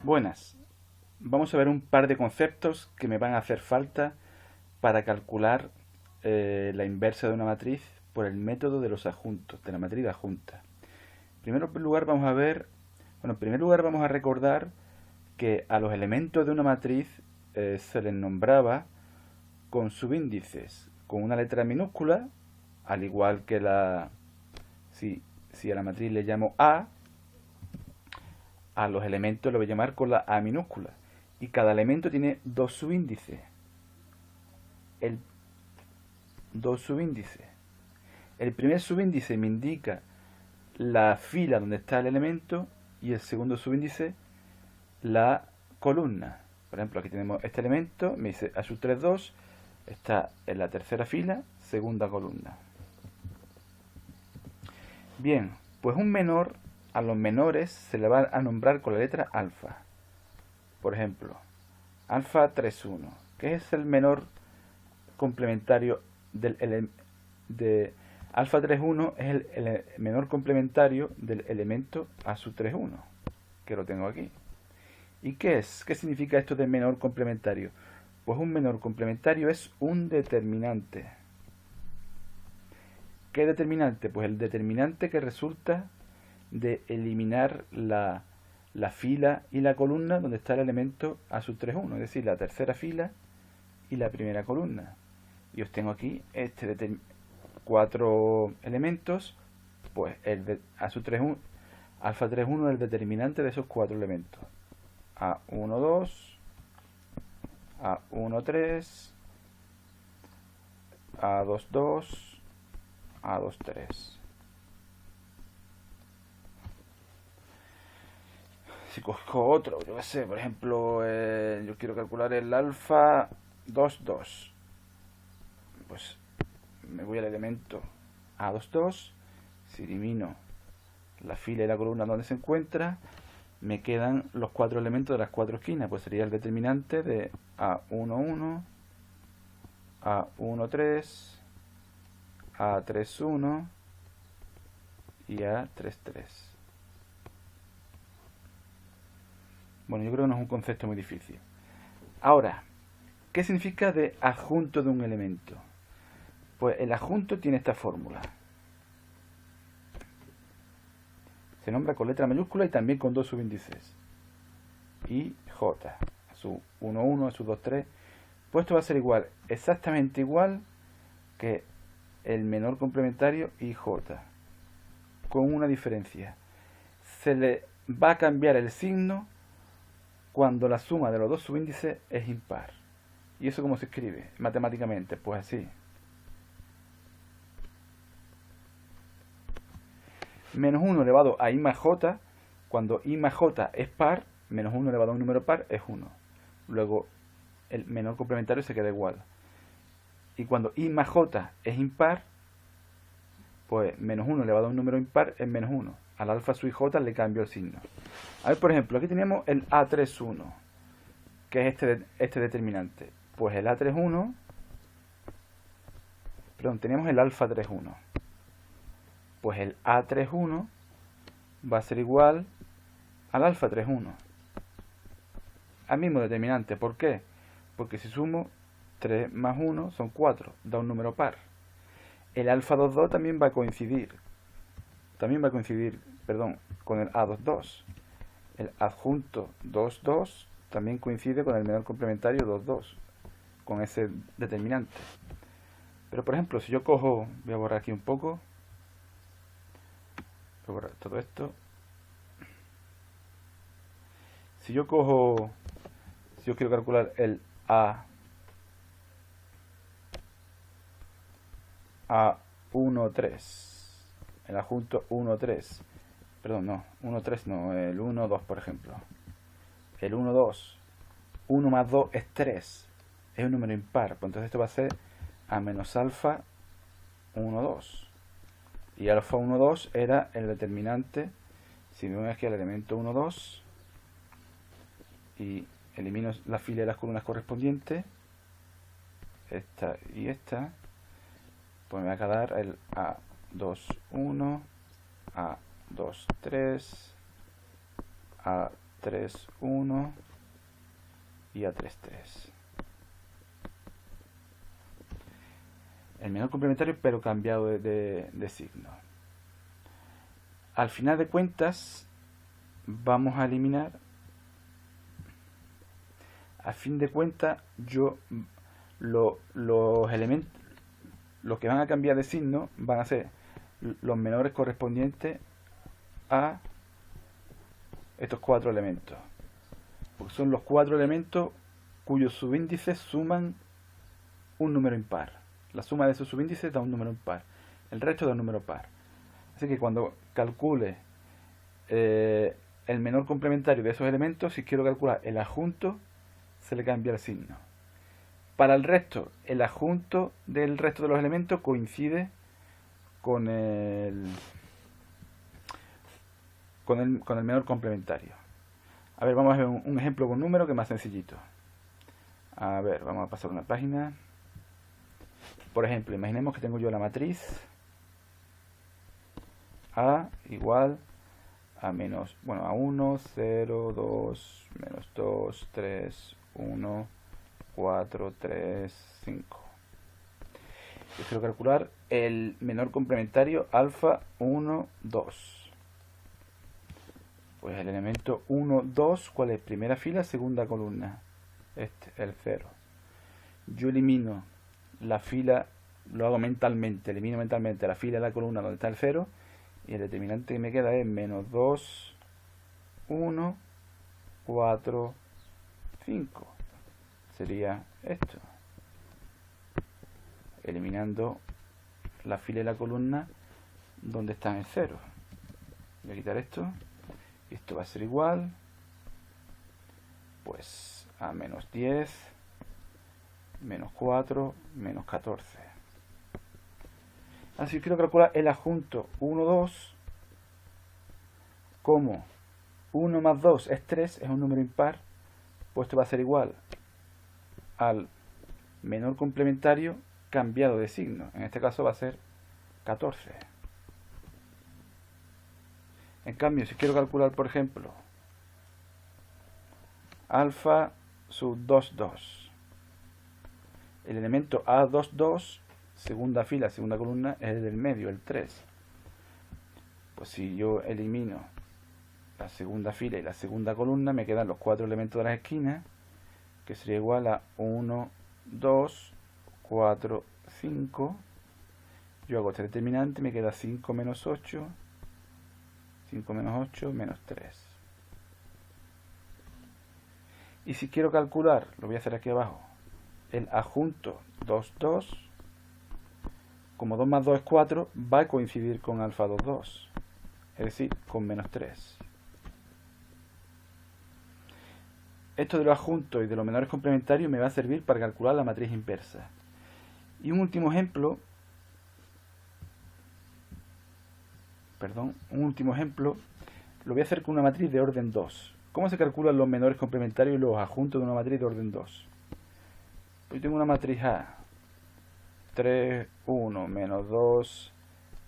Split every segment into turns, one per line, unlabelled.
Buenas, vamos a ver un par de conceptos que me van a hacer falta para calcular la inversa de una matriz por el método de los adjuntos, de la matriz adjunta. En primer lugar vamos a ver, bueno, en primer lugar vamos a recordar que a los elementos de una matriz se les nombraba con subíndices, con una letra minúscula, al igual que si a la matriz le llamo a los elementos lo voy a llamar con la A minúscula. Y cada elemento tiene dos subíndices. El, Dos subíndices. El primer subíndice me indica la fila donde está el elemento y el segundo subíndice la columna. Por ejemplo, aquí tenemos este elemento, me dice a sub 3, 2, está en la tercera fila, segunda columna. Bien, pues un menor, a los menores se le va a nombrar con la letra alfa. Por ejemplo, alfa 31, que es el menor complementario de alfa 31 es el menor complementario del elemento a su 31, que lo tengo aquí. ¿Y qué es? ¿Qué significa esto de menor complementario? Pues un menor complementario es un determinante. ¿Qué determinante? Pues el determinante que resulta de eliminar la fila y la columna donde está el elemento a sub 31, es decir, la tercera fila y la primera columna. Y os tengo aquí cuatro elementos, pues a sub 31, alfa 31 es el determinante de esos cuatro elementos. A1, 2, A1, 3, A2, 2, A2, 3. Si cojo otro, yo qué sé, por ejemplo, yo quiero calcular el alfa 2, 2. Pues me voy al elemento A2, 2. Si elimino la fila y la columna donde se encuentra, me quedan los cuatro elementos de las cuatro esquinas. Pues sería el determinante de A1, 1, A1, 3, A3, 1 y A3, 3. Bueno, yo creo que no es un concepto muy difícil. Ahora, ¿qué significa de adjunto de un elemento? Pues el adjunto tiene esta fórmula. Se nombra con letra mayúscula y también con dos subíndices. Y J, a su 1, 1, a su 2, 3. Pues esto va a ser igual, exactamente igual que el menor complementario IJ, con una diferencia. Se le va a cambiar el signo cuando la suma de los dos subíndices es impar. ¿Y eso cómo se escribe matemáticamente? Pues así. Menos 1 elevado a I más J, cuando I más J es par, menos 1 elevado a un número par es 1. Luego el menor complementario se queda igual. Y cuando I más J es impar, pues menos 1 elevado a un número impar es menos 1. Al alfa sub j le cambio el signo. A ver, por ejemplo, aquí tenemos el A31, que es este determinante. Pues el A31, perdón, tenemos el alfa 31. Pues el A31 va a ser igual al alfa 31. Al mismo determinante. ¿Por qué? Porque si sumo 3 más 1 son 4, da un número par. El alfa 22 también va a coincidir. Con el A22. El adjunto 22 también coincide con el menor complementario 22, con ese determinante. Pero por ejemplo, si yo cojo, voy a borrar aquí un poco, voy a borrar todo esto. Si yo quiero calcular el A1, 3, el adjunto 1, 3, perdón, no, 1, 3 no, el 1, 2 por ejemplo. El 1, 2, 1 más 2 es 3, es un número impar, pues entonces esto va a ser A menos alfa 1, 2. Y alfa 1, 2 era el determinante, si me voy aquí al elemento 1, 2, y elimino la fila y las columnas correspondientes, esta y esta, pues me va a quedar el A2, 1, A2, 3, A A3, 1 y A3, 3. El menor complementario, pero cambiado de signo. Al final de cuentas, vamos a eliminar. A fin de cuentas, los elementos, los que van a cambiar de signo, van a ser los menores correspondientes a estos 4 elementos. Porque son los 4 elementos cuyos subíndices suman un número impar. La suma de esos subíndices da un número impar. El resto da un número par. Así que cuando calcule el menor complementario de esos elementos, si quiero calcular el adjunto, se le cambia el signo. Para el resto, el adjunto del resto de los elementos coincide con el menor complementario. A ver, vamos a ver un ejemplo con número que es más sencillito. A ver, vamos a pasar una página. Por ejemplo, imaginemos que tengo yo la matriz A igual a menos, bueno, a 1, 0, 2, menos 2, 3, 1, 4, 3, 5. Yo quiero calcular el menor complementario alfa 1, 2. Pues el elemento 1, 2, ¿cuál es? Primera fila, segunda columna. El 0. Yo elimino la fila, lo hago mentalmente, elimino mentalmente la fila de la columna donde está el 0, y el determinante que me queda es menos 2, 1, 4, 5. Sería esto. Eliminando la fila y la columna donde está el 0. Voy a quitar esto. Y esto va a ser igual, pues, a menos 10, menos 4, menos 14. Así que quiero calcular el adjunto 1, 2, como 1 más 2 es 3, es un número impar, pues esto va a ser igual al menor complementario cambiado de signo. En este caso va a ser 14. En cambio, si quiero calcular, por ejemplo, alfa sub 2, 2, el elemento A2, 2, segunda fila, segunda columna, es el del medio, el 3. Pues si yo elimino la segunda fila y la segunda columna, me quedan los 4 elementos de las esquinas, que sería igual a 1, 2, 4, 5. Yo hago este determinante, me queda 5 menos 8, 5 menos 8, menos 3. Y si quiero calcular, lo voy a hacer aquí abajo, el adjunto 2, 2, como 2 más 2 es 4, va a coincidir con alfa 2, 2, es decir, con menos 3. Esto de los adjuntos y de los menores complementarios me va a servir para calcular la matriz inversa. Y un último ejemplo, lo voy a hacer con una matriz de orden 2. ¿Cómo se calculan los menores complementarios y los adjuntos de una matriz de orden 2? Pues tengo una matriz A, 3, 1, menos 2,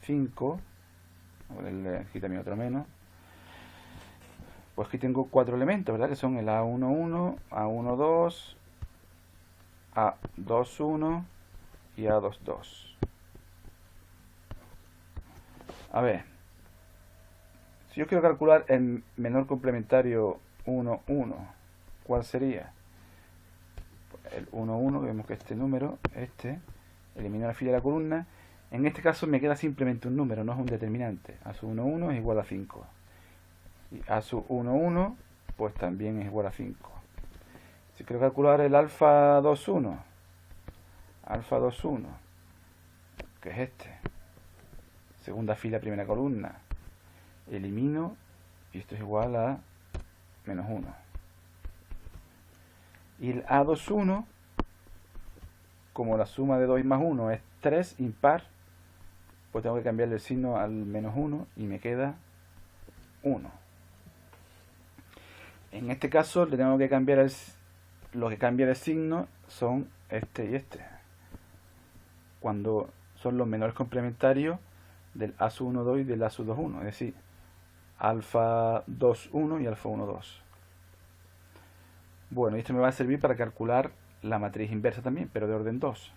5. Aquí también otro menos. Pues aquí tengo 4 elementos, ¿verdad? Que son el A11, A12, A21 y A22. A ver, si yo quiero calcular el menor complementario 1, 1, ¿cuál sería? El 1, 1, vemos que este número, elimino la fila de la columna. En este caso me queda simplemente un número, no es un determinante. A su 1, 1 es igual a 5. Y a su 1, 1, pues también es igual a 5. Si quiero calcular el alfa 2, 1, que es segunda fila, primera columna, elimino y esto es igual a menos 1. Y el A21, como la suma de 2 más 1 es 3 impar, pues tengo que cambiarle el signo al menos 1 y me queda 1. En este caso le tengo que cambiar lo que cambia de signo son este y este, cuando son los menores complementarios del A1, 2 y del A2, 1, es decir, alfa 2, 1 y alfa 1, 2. Bueno, y esto me va a servir para calcular la matriz inversa también, pero de orden 2.